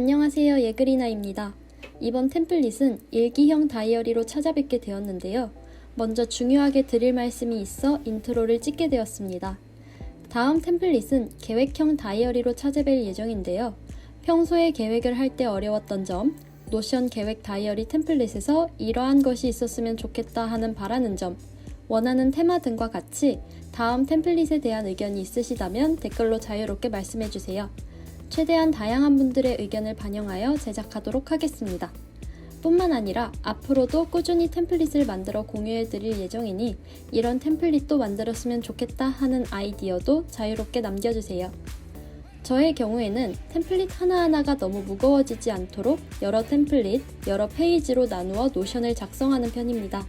안녕하세요, 예그리나입니다. 이번 템플릿은 일기형 다이어리로 찾아뵙게 되었는데요. 먼저 중요하게 드릴 말씀이 있어 인트로를 찍게 되었습니다. 다음 템플릿은 계획형 다이어리로 찾아뵐 예정인데요. 평소에 계획을 할 때 어려웠던 점, 노션 계획 다이어리 템플릿에서 이러한 것이 있었으면 좋겠다 하는 바라는 점, 원하는 테마 등과 같이 다음 템플릿에 대한 의견이 있으시다면 댓글로 자유롭게 말씀해주세요. 최대한 다양한 분들의 의견을 반영하여 제작하도록 하겠습니다. 뿐만 아니라 앞으로도 꾸준히 템플릿을 만들어 공유해드릴 예정이니 이런 템플릿도 만들었으면 좋겠다 하는 아이디어도 자유롭게 남겨주세요. 저의 경우에는 템플릿 하나하나가 너무 무거워지지 않도록 여러 템플릿, 여러 페이지로 나누어 노션을 작성하는 편입니다.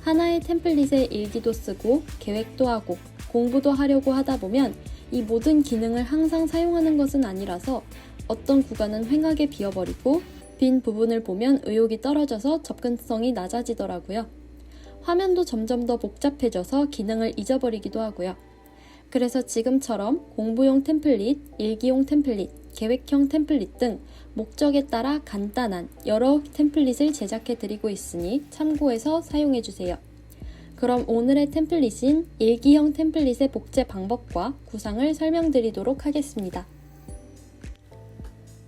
하나의 템플릿에 일기도 쓰고 계획도 하고 공부도 하려고 하다 보면 이 모든 기능을 항상 사용하는 것은 아니라서 어떤 구간은 횡하게 비워버리고 빈 부분을 보면 의욕이 떨어져서 접근성이 낮아지더라고요. 화면도 점점 더 복잡해져서 기능을 잊어버리기도 하고요. 그래서 지금처럼 공부용 템플릿, 일기용 템플릿, 계획형 템플릿 등 목적에 따라 간단한 여러 템플릿을 제작해 드리고 있으니 참고해서 사용해 주세요. 그럼 오늘의 템플릿인 일기형 템플릿의 복제 방법과 구상을 설명드리도록 하겠습니다.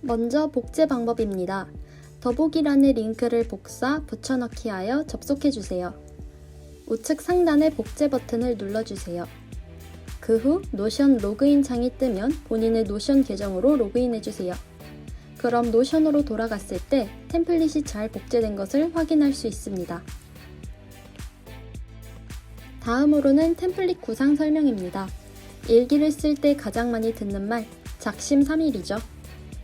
먼저 복제 방법입니다. 더보기란의 링크를 복사, 붙여넣기 하여 접속해주세요. 우측 상단의 복제 버튼을 눌러주세요. 그 후 노션 로그인 창이 뜨면 본인의 노션 계정으로 로그인해주세요. 그럼 노션으로 돌아갔을 때 템플릿이 잘 복제된 것을 확인할 수 있습니다. 다음으로는 템플릿 구상 설명입니다. 일기를 쓸 때 가장 많이 듣는 말, 작심삼일이죠.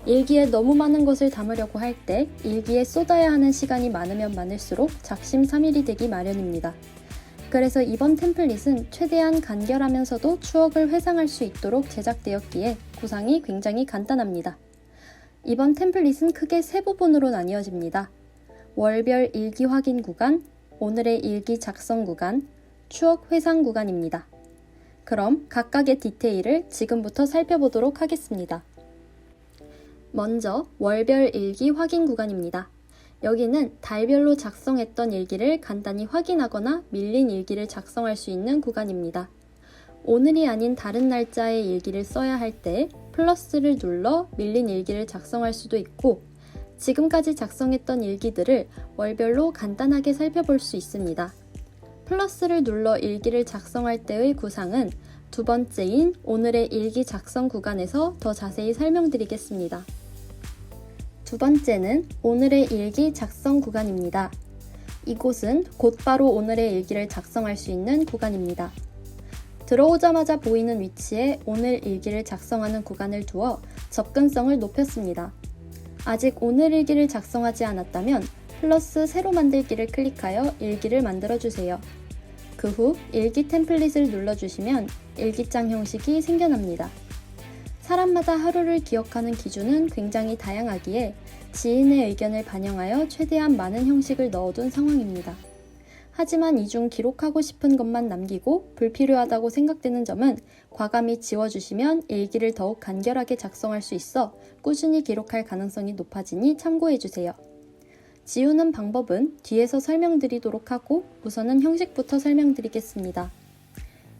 일기에 너무 많은 것을 담으려고 할 때 일기에 쏟아야 하는 시간이 많으면 많을수록 작심삼일이 되기 마련입니다. 그래서 이번 템플릿은 최대한 간결하면서도 추억을 회상할 수 있도록 제작되었기에 구상이 굉장히 간단합니다. 이번 템플릿은 크게 세 부분으로 나뉘어집니다. 월별 일기 확인 구간, 오늘의 일기 작성 구간, 추억 회상 구간입니다. 그럼 각각의 디테일을 지금부터 살펴보도록 하겠습니다. 먼저 월별 일기 확인 구간입니다. 여기는 달별로 작성했던 일기를 간단히 확인하거나 밀린 일기를 작성할 수 있는 구간입니다. 오늘이 아닌 다른 날짜의 일기를 써야 할 때 플러스를 눌러 밀린 일기를 작성할 수도 있고 지금까지 작성했던 일기들을 월별로 간단하게 살펴볼 수 있습니다. 플러스를 눌러 일기를 작성할 때의 구상은 두 번째인 오늘의 일기 작성 구간에서 더 자세히 설명드리겠습니다. 두 번째는 오늘의 일기 작성 구간입니다. 이곳은 곧바로 오늘의 일기를 작성할 수 있는 구간입니다. 들어오자마자 보이는 위치에 오늘 일기를 작성하는 구간을 두어 접근성을 높였습니다. 아직 오늘 일기를 작성하지 않았다면 플러스 새로 만들기를 클릭하여 일기를 만들어주세요. 그 후 일기 템플릿을 눌러주시면 일기장 형식이 생겨납니다. 사람마다 하루를 기억하는 기준은 굉장히 다양하기에 지인의 의견을 반영하여 최대한 많은 형식을 넣어둔 상황입니다. 하지만 이 중 기록하고 싶은 것만 남기고 불필요하다고 생각되는 점은 과감히 지워주시면 일기를 더욱 간결하게 작성할 수 있어 꾸준히 기록할 가능성이 높아지니 참고해주세요. 지우는 방법은 뒤에서 설명드리도록 하고 우선은 형식부터 설명드리겠습니다.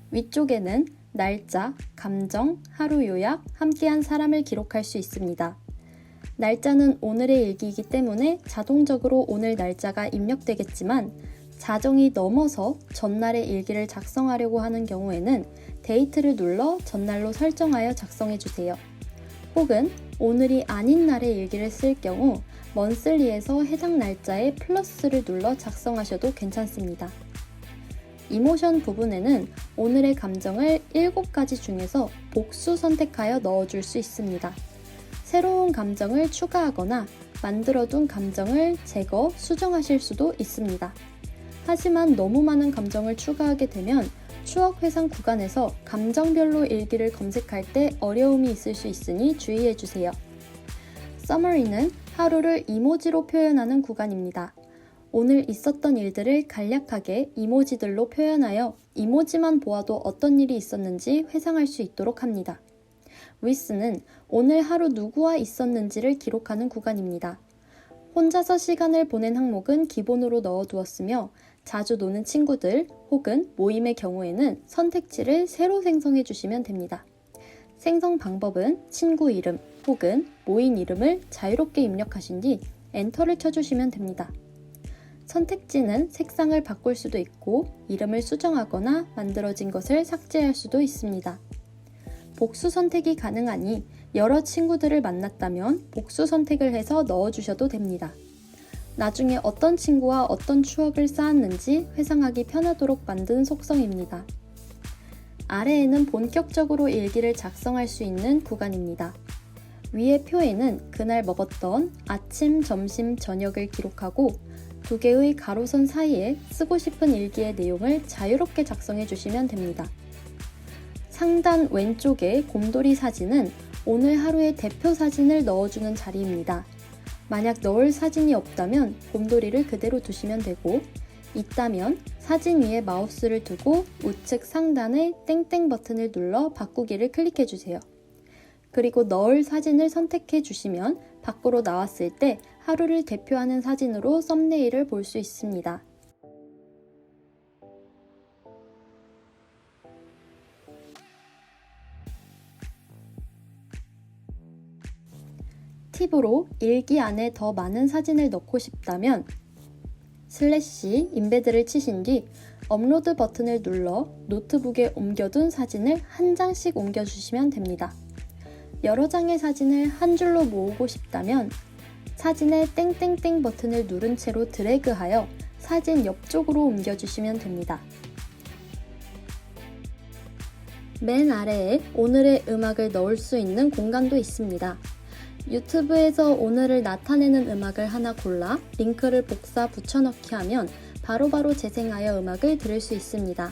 위쪽에는 날짜, 감정, 하루 요약, 함께한 사람을 기록할 수 있습니다. 날짜는 오늘의 일기이기 때문에 자동적으로 오늘 날짜가 입력되겠지만 자정이 넘어서 전날의 일기를 작성하려고 하는 경우에는 데이트를 눌러 전날로 설정하여 작성해주세요. 혹은 오늘이 아닌 날의 일기를 쓸 경우 먼슬리에서 해당 날짜에 플러스를 눌러 작성하셔도 괜찮습니다. 이모션 부분에는 오늘의 감정을 7가지 중에서 복수 선택하여 넣어줄 수 있습니다. 새로운 감정을 추가하거나 만들어둔 감정을 제거, 수정하실 수도 있습니다. 하지만 너무 많은 감정을 추가하게 되면 추억 회상 구간에서 감정별로 일기를 검색할 때 어려움이 있을 수 있으니 주의해주세요. Summary는 하루를 이모지로 표현하는 구간입니다. 오늘 있었던 일들을 간략하게 이모지들로 표현하여 이모지만 보아도 어떤 일이 있었는지 회상할 수 있도록 합니다. with는 오늘 하루 누구와 있었는지를 기록하는 구간입니다. 혼자서 시간을 보낸 항목은 기본으로 넣어두었으며 자주 노는 친구들 혹은 모임의 경우에는 선택지를 새로 생성해 주시면 됩니다. 생성 방법은 친구 이름 혹은 모임 이름을 자유롭게 입력하신 뒤 엔터를 쳐주시면 됩니다. 선택지는 색상을 바꿀 수도 있고 이름을 수정하거나 만들어진 것을 삭제할 수도 있습니다. 복수 선택이 가능하니 여러 친구들을 만났다면 복수 선택을 해서 넣어주셔도 됩니다. 나중에 어떤 친구와 어떤 추억을 쌓았는지 회상하기 편하도록 만든 속성입니다. 아래에는 본격적으로 일기를 작성할 수 있는 구간입니다. 위의 표에는 그날 먹었던 아침, 점심, 저녁을 기록하고 두 개의 가로선 사이에 쓰고 싶은 일기의 내용을 자유롭게 작성해 주시면 됩니다. 상단 왼쪽의 곰돌이 사진은 오늘 하루의 대표 사진을 넣어주는 자리입니다. 만약 넣을 사진이 없다면 곰돌이를 그대로 두시면 되고 있다면 사진 위에 마우스를 두고 우측 상단의 땡땡 버튼을 눌러 바꾸기를 클릭해 주세요. 그리고 넣을 사진을 선택해 주시면 밖으로 나왔을 때 하루를 대표하는 사진으로 썸네일을 볼 수 있습니다. 팁으로 일기 안에 더 많은 사진을 넣고 싶다면 슬래시 인베드를 치신 뒤 업로드 버튼을 눌러 노트북에 옮겨둔 사진을 한 장씩 옮겨주시면 됩니다. 여러 장의 사진을 한 줄로 모으고 싶다면 사진의 땡땡땡 버튼을 누른 채로 드래그하여 사진 옆쪽으로 옮겨주시면 됩니다. 맨 아래에 오늘의 음악을 넣을 수 있는 공간도 있습니다. 유튜브에서 오늘을 나타내는 음악을 하나 골라 링크를 복사 붙여넣기 하면 바로바로 재생하여 음악을 들을 수 있습니다.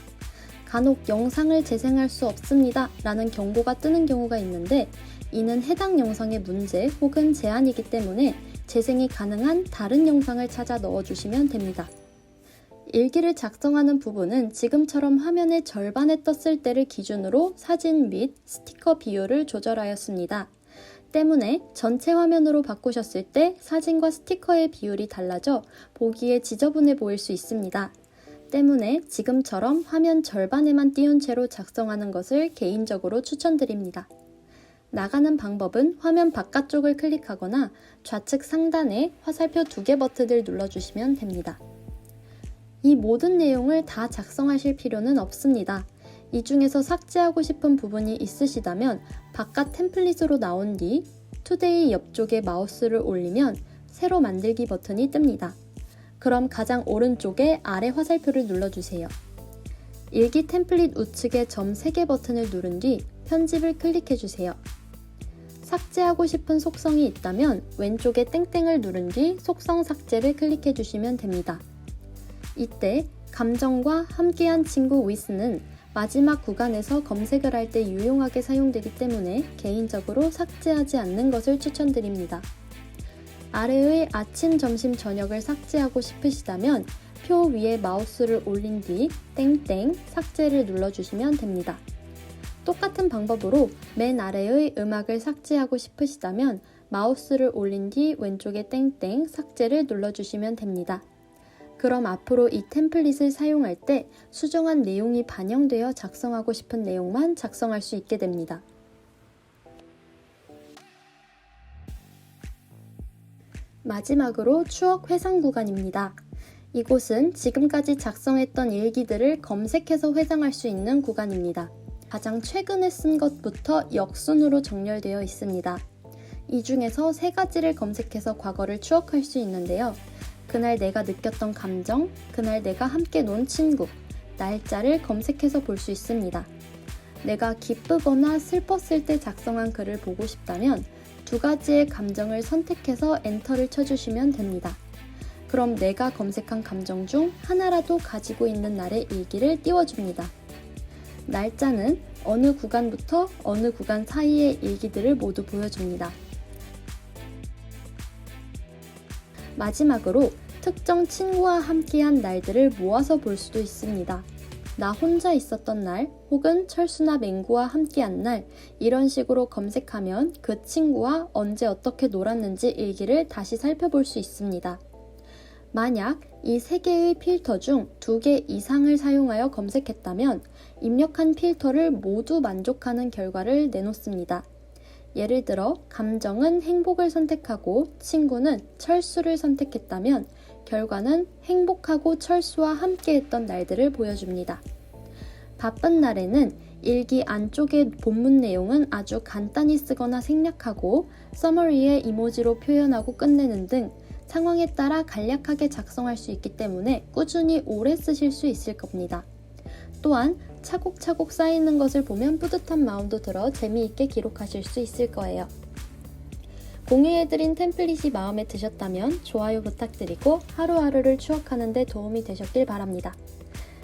간혹 영상을 재생할 수 없습니다 라는 경고가 뜨는 경우가 있는데 이는 해당 영상의 문제 혹은 제한이기 때문에 재생이 가능한 다른 영상을 찾아 넣어주시면 됩니다. 일기를 작성하는 부분은 지금처럼 화면의 절반에 떴을 때를 기준으로 사진 및 스티커 비율을 조절하였습니다. 때문에 전체 화면으로 바꾸셨을 때 사진과 스티커의 비율이 달라져 보기에 지저분해 보일 수 있습니다. 때문에 지금처럼 화면 절반에만 띄운 채로 작성하는 것을 개인적으로 추천드립니다. 나가는 방법은 화면 바깥쪽을 클릭하거나 좌측 상단에 화살표 2개 버튼을 눌러주시면 됩니다. 이 모든 내용을 다 작성하실 필요는 없습니다. 이 중에서 삭제하고 싶은 부분이 있으시다면 바깥 템플릿으로 나온 뒤 투데이 옆쪽에 마우스를 올리면 새로 만들기 버튼이 뜹니다. 그럼 가장 오른쪽에 아래 화살표를 눌러주세요. 일기 템플릿 우측에 점 3개 버튼을 누른 뒤 편집을 클릭해주세요. 삭제하고 싶은 속성이 있다면 왼쪽에 땡땡을 누른 뒤 속성 삭제를 클릭해주시면 됩니다. 이때 감정과 함께한 친구 with는 마지막 구간에서 검색을 할 때 유용하게 사용되기 때문에 개인적으로 삭제하지 않는 것을 추천드립니다. 아래의 아침, 점심, 저녁을 삭제하고 싶으시다면 표 위에 마우스를 올린 뒤 땡땡 삭제를 눌러주시면 됩니다. 똑같은 방법으로 맨 아래의 음악을 삭제하고 싶으시다면 마우스를 올린 뒤 왼쪽에 땡땡 삭제를 눌러주시면 됩니다. 그럼 앞으로 이 템플릿을 사용할 때 수정한 내용이 반영되어 작성하고 싶은 내용만 작성할 수 있게 됩니다. 마지막으로 추억 회상 구간입니다. 이곳은 지금까지 작성했던 일기들을 검색해서 회상할 수 있는 구간입니다. 가장 최근에 쓴 것부터 역순으로 정렬되어 있습니다. 이 중에서 3가지를 검색해서 과거를 추억할 수 있는데요. 그날 내가 느꼈던 감정, 그날 내가 함께 논 친구, 날짜를 검색해서 볼 수 있습니다. 내가 기쁘거나 슬펐을 때 작성한 글을 보고 싶다면 2가지의 감정을 선택해서 엔터를 쳐주시면 됩니다. 그럼 내가 검색한 감정 중 하나라도 가지고 있는 날의 일기를 띄워줍니다. 날짜는 어느 구간부터 어느 구간 사이의 일기들을 모두 보여줍니다. 마지막으로 특정 친구와 함께한 날들을 모아서 볼 수도 있습니다. 나 혼자 있었던 날 혹은 철수나 맹구와 함께한 날 이런 식으로 검색하면 그 친구와 언제 어떻게 놀았는지 일기를 다시 살펴볼 수 있습니다. 만약 이 3개의 필터 중 2개 이상을 사용하여 검색했다면 입력한 필터를 모두 만족하는 결과를 내놓습니다. 예를 들어 감정은 행복을 선택하고 친구는 철수를 선택했다면 결과는 행복하고 철수와 함께했던 날들을 보여줍니다. 바쁜 날에는 일기 안쪽의 본문 내용은 아주 간단히 쓰거나 생략하고 서머리에 이모지로 표현하고 끝내는 등 상황에 따라 간략하게 작성할 수 있기 때문에 꾸준히 오래 쓰실 수 있을 겁니다. 또한 차곡차곡 쌓이는 것을 보면 뿌듯한 마음도 들어 재미있게 기록하실 수 있을 거예요. 공유해드린 템플릿이 마음에 드셨다면 좋아요 부탁드리고 하루하루를 추억하는 데 도움이 되셨길 바랍니다.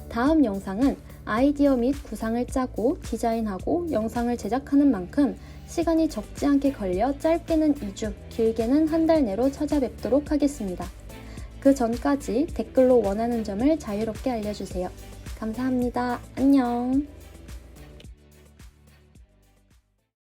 다음 영상은 아이디어 및 구상을 짜고 디자인하고 영상을 제작하는 만큼 시간이 적지 않게 걸려 짧게는 2주, 길게는 한 달 내로 찾아뵙도록 하겠습니다. 그 전까지 댓글로 원하는 점을 자유롭게 알려주세요. 감사합니다. 안녕.